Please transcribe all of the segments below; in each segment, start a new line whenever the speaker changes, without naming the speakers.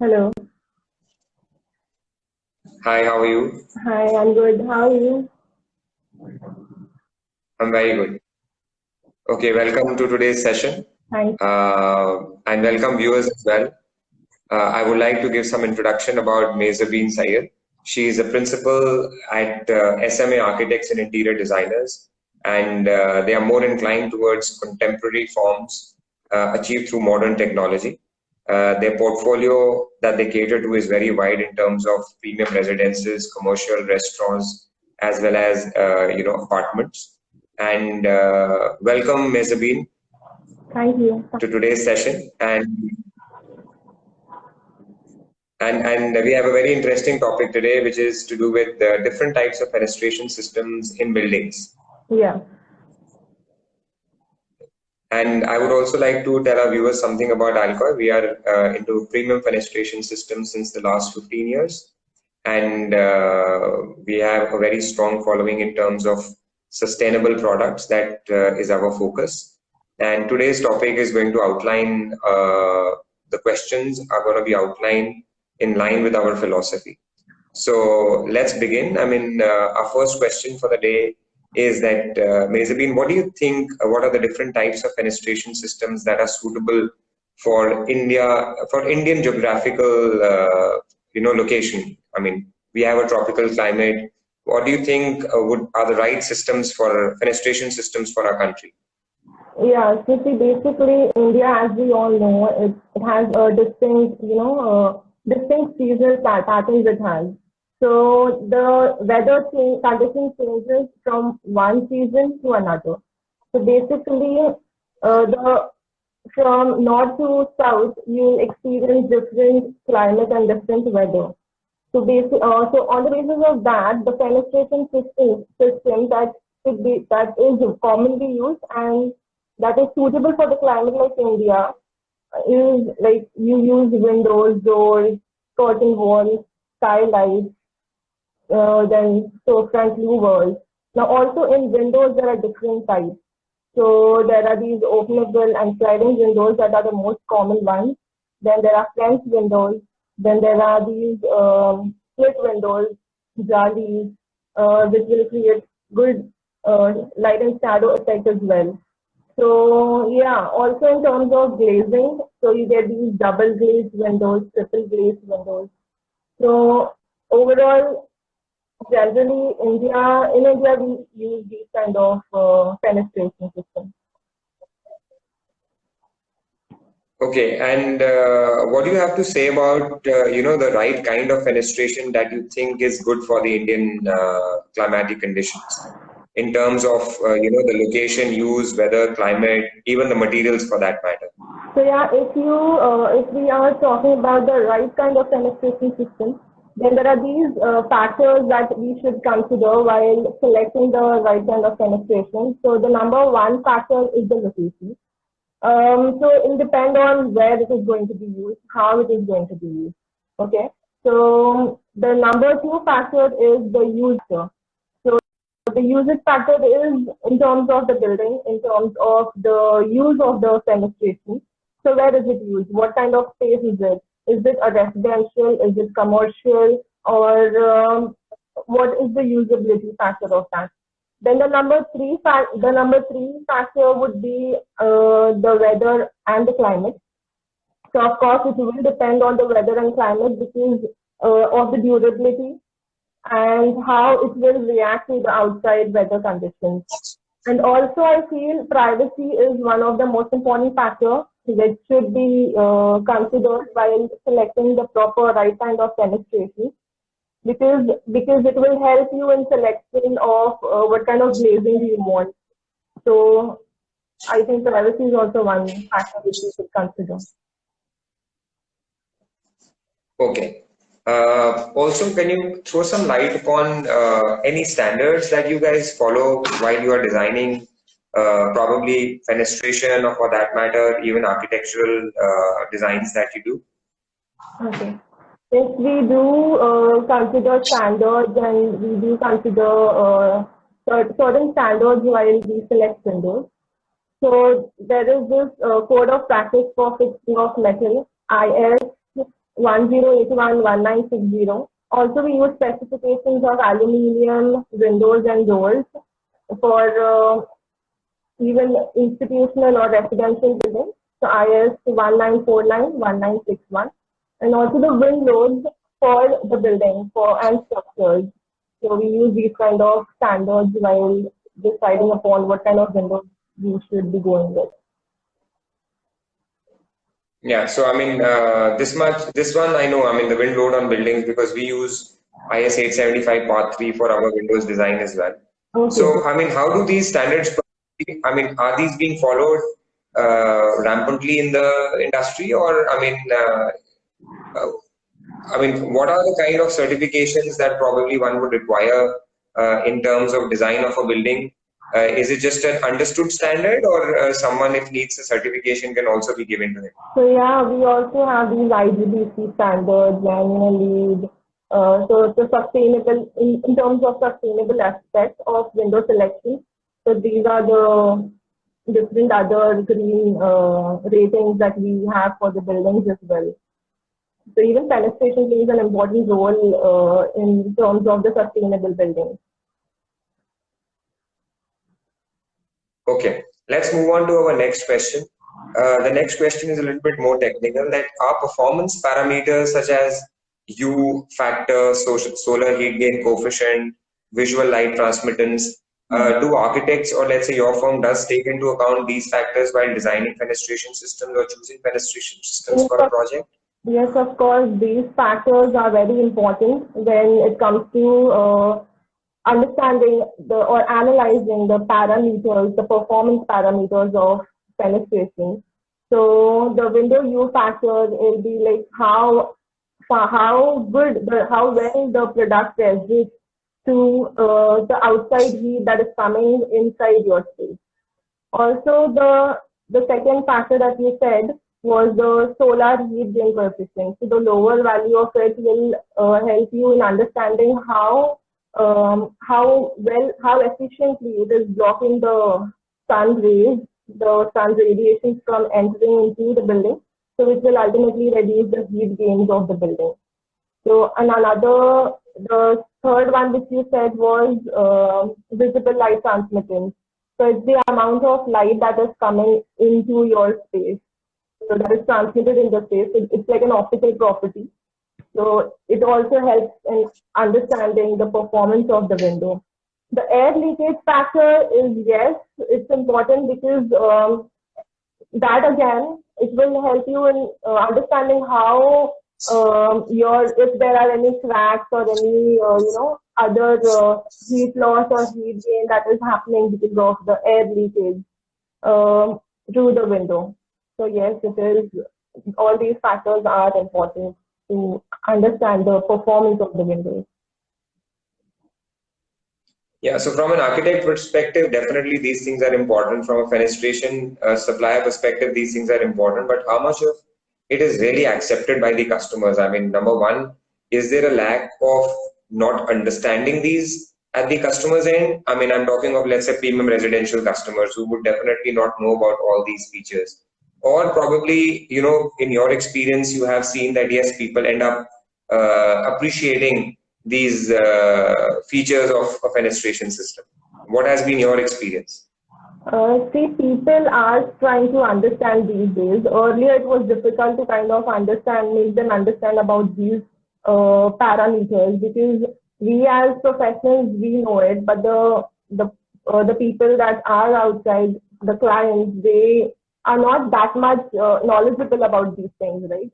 Hello.
Hi, how are you?
Hi, I'm good. How are you?
I'm very good. Okay, welcome to today's session
Thanks.
and welcome viewers as well. I would like to give some introduction about Mezabeen Syed. She is a principal at SMA Architects and Interior Designers, and they are more inclined towards contemporary forms achieved through modern technology. Their portfolio that they cater to is very wide in terms of premium residences, commercial restaurants, as well as apartments. And welcome, Mezabeen,
Thank you.
to today's session. And we have a very interesting topic today, which is to do with the different types of fenestration systems in buildings.
Yeah.
And I would also like to tell our viewers something about Alcoy. We are into premium fenestration systems since the last 15 years. And we have a very strong following in terms of sustainable products. That is our focus. And today's topic is going to outline, the questions are going to be outlined in line with our philosophy. So let's begin. Our first question for the day is that, Mezabeen, what do you think, what are the different types of fenestration systems that are suitable for India, for Indian geographical, location? I mean, we have a tropical climate. What do you think are the right systems for fenestration systems for our country?
Yeah. So see, basically, India, as we all know, it has a distinct, distinct seasonal patterns it has. So the condition changes from one season to another. So basically, the from north to south, you experience different climate and different weather. So on the basis of that, the fenestration system that is commonly used and that is suitable for the climate like India is like you use windows, doors, curtain walls, skylights, then storefront louvers. Now also in windows there are different types. So there are these openable and sliding windows that are the most common ones. Then there are French windows. Then there are these split windows, jalis, which will create good light and shadow effect as well. So yeah, also in terms of glazing, so you get these double glazed windows, triple glazed windows. So overall, generally in India we use these kind of fenestration systems.
Okay, and what do you have to say about the right kind of fenestration that you think is good for the Indian climatic conditions in terms of the location used, weather, climate, even the materials for that matter?
So yeah, if we are talking about the right kind of fenestration system, then there are these factors that we should consider while selecting the right kind of fenestration. So the number one factor is the location. So it depends on where it is going to be used, how it is going to be used. Okay. So the number two factor is the user. So the usage factor is in terms of the building, in terms of the use of the fenestration. So where is it used? What kind of space is it? Is it a residential? Is it commercial? Or what is the usability factor of that? Then the number three factor would be the weather and the climate. So of course it will depend on the weather and climate because of the durability and how it will react to the outside weather conditions. And also I feel privacy is one of the most important factors that should be considered while selecting the proper right kind of fenestration because it will help you in selection of what kind of glazing you want. So I think privacy is also one factor which we should consider.
Okay. Also, can you throw some light upon any standards that you guys follow while you are designing, probably fenestration or for that matter, even architectural designs that you do?
Okay. Yes, we do consider standards and we do consider certain standards while we select windows. So there is this code of practice for fixing of metal, IS 1081 1960. Also, we use specifications of aluminium windows and doors for even institutional or residential buildings. So IS 1949 1961, and also the wind loads for the building and structures. So we use these kind of standards while deciding upon what kind of windows we should be going with.
Yeah, so I mean, this one I know, I mean, the wind load on buildings, because we use IS 875 Part 3 for our Windows design as well.
Okay.
So, I mean, how do these standards, I mean, are these being followed rampantly in the industry, or, I mean, what are the kind of certifications that probably one would require in terms of design of a building? Is it just an understood standard, or someone, if needs a certification, can also be given to him?
So yeah, we also have these IGBC standards and LEED. So it's a sustainable in terms of sustainable aspect of window selection. So these are the different other green ratings that we have for the buildings as well. So even fenestration plays an important role in terms of the sustainable building.
Okay, let's move on to our next question. The next question is a little bit more technical, that are performance parameters such as U factor, solar heat gain coefficient, visual light transmittance, do architects, or let's say your firm, does take into account these factors while designing fenestration systems or choosing fenestration systems for a project?
Yes, of course, these factors are very important when it comes to understanding or analyzing the parameters, the performance parameters of fenestration. So the window U factor will be like how well the product resists to the outside heat that is coming inside your space. Also, the second factor that you said was the solar heat gain coefficient. So the lower value of it will help you in understanding how efficiently it is blocking the sun rays, the sun's radiations from entering into the building, so which will ultimately reduce the heat gains of the building. So the third one which you said was visible light transmittance. So it's the amount of light that is coming into your space. So that is transmitted in the space. It's like an optical property. So it also helps in understanding the performance of the window. The air leakage factor is, yes, it's important because that again, it will help you in understanding how if there are any cracks or any other heat loss or heat gain that is happening because of the air leakage through the window. So yes, it is. All these factors are important to understand the performance of the windows.
Yeah, so from an architect perspective, definitely these things are important. From a fenestration supplier perspective, these things are important. But how much of it is really accepted by the customers? I mean, number one, is there a lack of not understanding these at the customer's end? I mean, I'm talking of, let's say, premium residential customers who would definitely not know about all these features. Or probably, in your experience, you have seen that, yes, people end up appreciating these features of a fenestration system. What has been your experience?
See, people are trying to understand these days. Earlier, it was difficult to kind of make them understand about these parameters, because we as professionals, we know it, but the people that are outside, the clients, they are not that much knowledgeable about these things, right?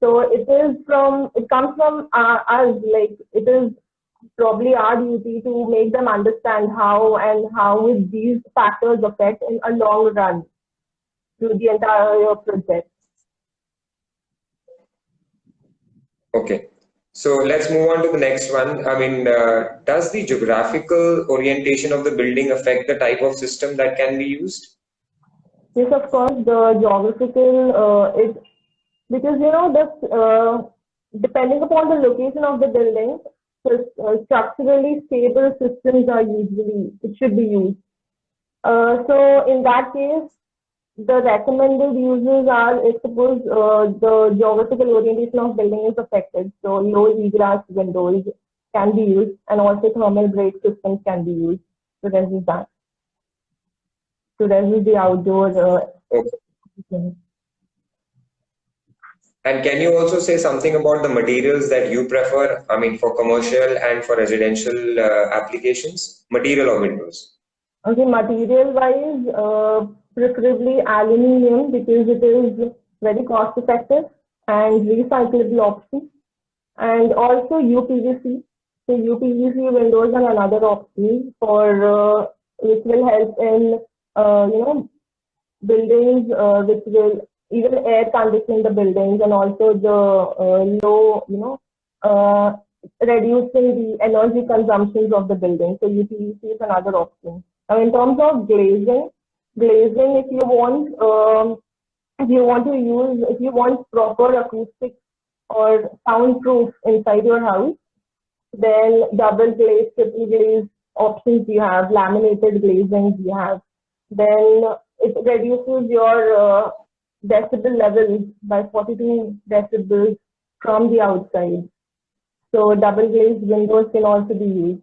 So it comes from us, like it is probably our duty to make them understand how will these factors affect in a long run through the entire project.
Okay, so let's move on to the next one. I mean, does the geographical orientation of the building affect the type of system that can be used?
Yes, of course, the geographical because depending upon the location of the building, structurally stable systems should be used. So in that case, the recommended uses are, if suppose the geographical orientation of building is affected, so low egress windows can be used, and also thermal break systems can be used to resist that, to resist the outdoor.
Okay. And can you also say something about the materials that you prefer? I mean, for commercial and for residential applications, material of windows.
Okay, material wise, preferably aluminium because it is very cost effective and recyclable option, and also UPVC. So UPVC windows are another option for which will help in buildings which will even air conditioning the buildings, and also the low uh, reducing the energy consumptions of the building. So UPVC is another option. Now in terms of glazing, if you want proper acoustic or soundproof inside your house, then double glaze, triple glaze options you have, laminated glazing you have. Then it reduces your decibel levels by 42 decibels from the outside. So double glazed windows can also be used,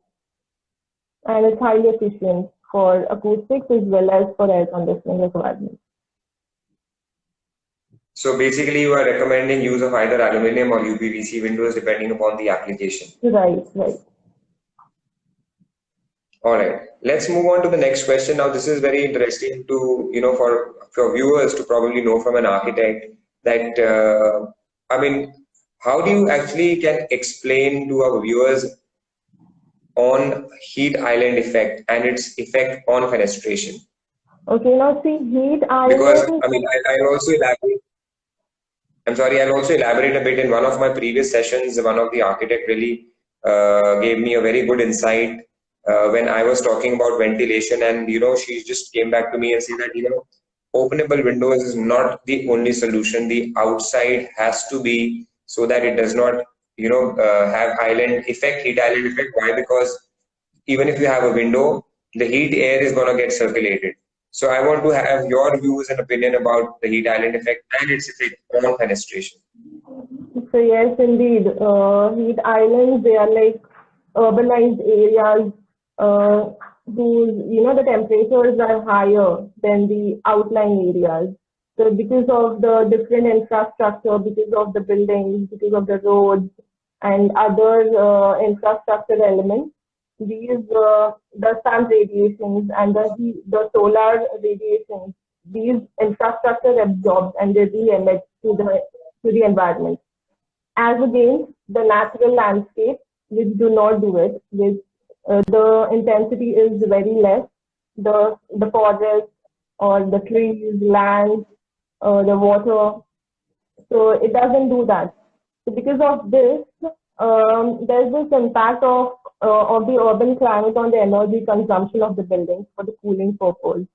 and it's highly efficient for acoustics as well as for air conditioning requirements.
So basically, you are recommending use of either aluminum or UPVC windows depending upon the application.
Right, right.
All right. Let's move on to the next question. Now, this is very interesting to, for viewers to probably know from an architect that, I mean, how do you actually can explain to our viewers on heat island effect and its effect on fenestration?
Okay, now see heat island.
Because, I mean, I'll also elaborate. I'm sorry, I'll also elaborate a bit. In one of my previous sessions, one of the architect really gave me a very good insight when I was talking about ventilation, and she just came back to me and said that openable windows is not the only solution. The outside has to be so that it does not have heat island effect. Why? Because even if you have a window, the heat air is going to get circulated. So I want to have your views and opinion about the heat island effect and its effect on fenestration.
So yes, indeed, heat islands, they are like urbanized areas whose the temperatures are higher than the outlying areas. So because of the different infrastructure, because of the buildings, because of the roads and other infrastructure elements, these the sun radiations and the solar radiations, these infrastructure absorbs and they re-emit to the environment, as against the natural landscape, which do not do it, which the intensity is very less. The forest or the trees, land, the water, so it doesn't do that. So because of this, there's this impact of the urban climate on the energy consumption of the buildings for the cooling purpose.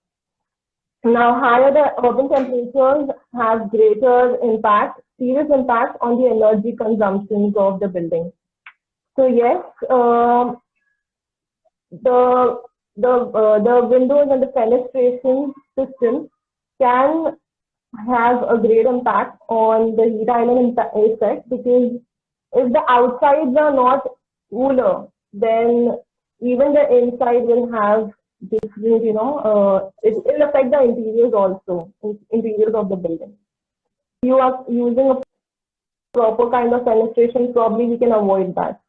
Now, higher the urban temperatures have greater impact, serious impact on the energy consumptions of the building. So yes, the windows and the fenestration system can have a great impact on the heat island effect, because if the outsides are not cooler, then even the inside will have different, it will affect the interiors also, interiors of the building. If you are using a proper kind of fenestration, probably we can avoid that.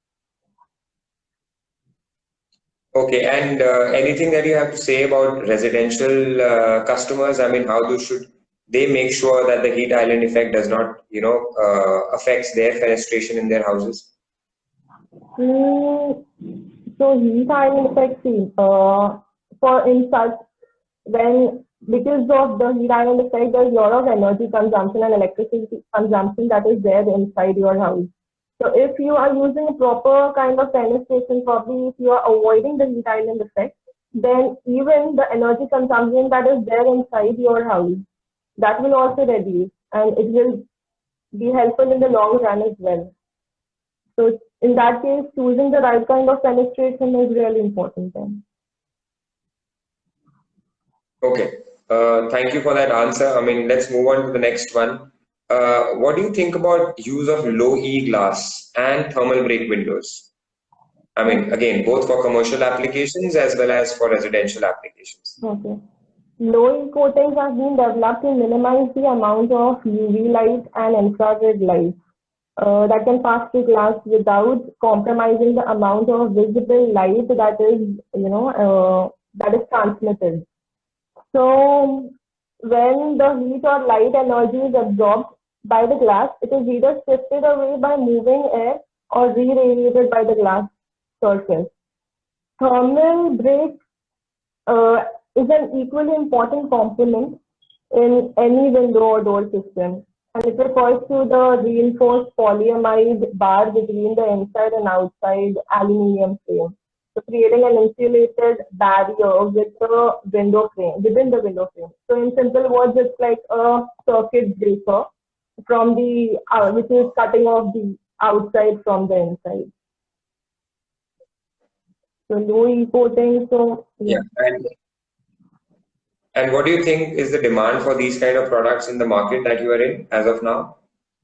Okay, and anything that you have to say about residential customers? I mean, should they make sure that the heat island effect does not, affects their fenestration in their houses?
So heat island effect, for instance, because of the heat island effect, there's a lot of energy consumption and electricity consumption that is there inside your house. So if you are using a proper kind of fenestration, probably if you are avoiding the heat island effect, then even the energy consumption that is there inside your house, that will also reduce, and it will be helpful in the long run as well. So in that case, choosing the right kind of fenestration is really important then.
Okay. Thank you for that answer. I mean, let's move on to the next one. What do you think about use of low E glass and thermal break windows? I mean, again, both for commercial applications as well as for residential applications.
Okay. Low-E coatings have been developed to minimize the amount of UV light and infrared light that can pass through glass without compromising the amount of visible light that is, that is transmitted. So when the heat or light energy is absorbed by the glass, it is either shifted away by moving air or re-radiated by the glass surface. Thermal break uh, is an equally important component in any window or door system, and it refers to the reinforced polyamide bar between the inside and outside aluminum frame. So creating an insulated barrier with the window frame within the window frame. So in simple words, it's like a circuit breaker from the which is cutting off the outside from the inside. So low E coating. So
Yeah. And what do you think is the demand for these kind of products in the market that you are in as of now?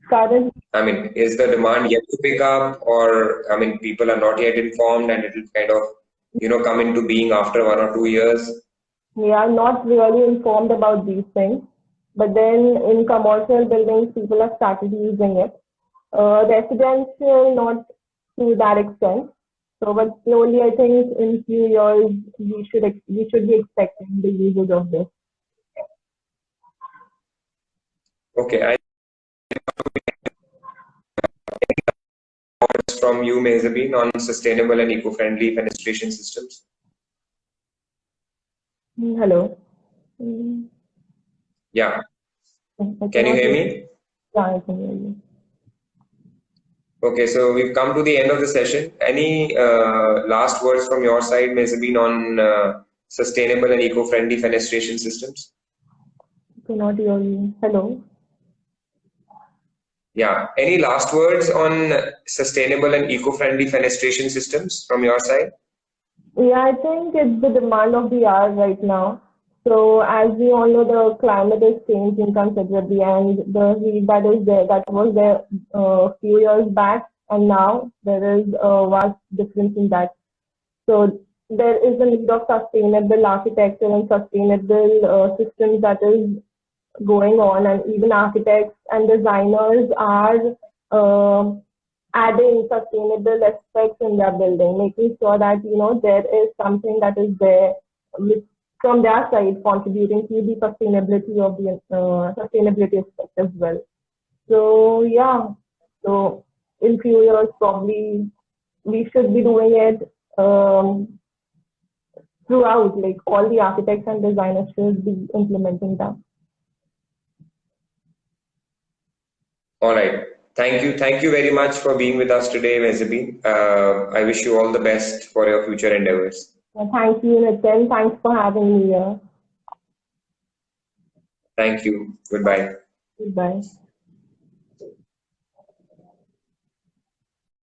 current
I mean, is the demand yet to pick up, or I mean, people are not yet informed and it will kind of, come into being after 1 or 2 years?
we are not really informed about these things. But then in commercial buildings, people have started using it. Residential, not to that extent. So, but slowly, I think in few years, we should be expecting the usage of this.
Okay, I words from you, Mehzabeen, on sustainable and eco-friendly fenestration systems.
Hello. Mm,
Yeah,
I
can you
cannot
hear
hear.
me?
Yeah, I can hear you.
Okay, so we've come to the end of the session. Any last words from your side, Mehzabeen, on sustainable and eco-friendly fenestration systems?
I cannot hear you. Hello.
Yeah, any last words on sustainable and eco-friendly fenestration systems from your side?
Yeah, I think it's the demand of the hour right now. So as we all know, the climate is changing considerably, and the heat that is there, that was there a few years back, and now there is a vast difference in that. So there is a need of sustainable architecture and sustainable systems that is going on, and even architects and designers are uh, adding sustainable aspects in their building, making sure that there is something that is there which from their side contributing to the sustainability of the sustainability aspect as well. So yeah, so in few years probably we should be doing it throughout, like all the architects and designers should be implementing that.
All right. Thank you. Thank you very much for being with us today, Mehzabeen. I wish you all the best for your future endeavors.
Thank you, Nitin. Thanks for having me here.
Thank you. Goodbye.
Goodbye.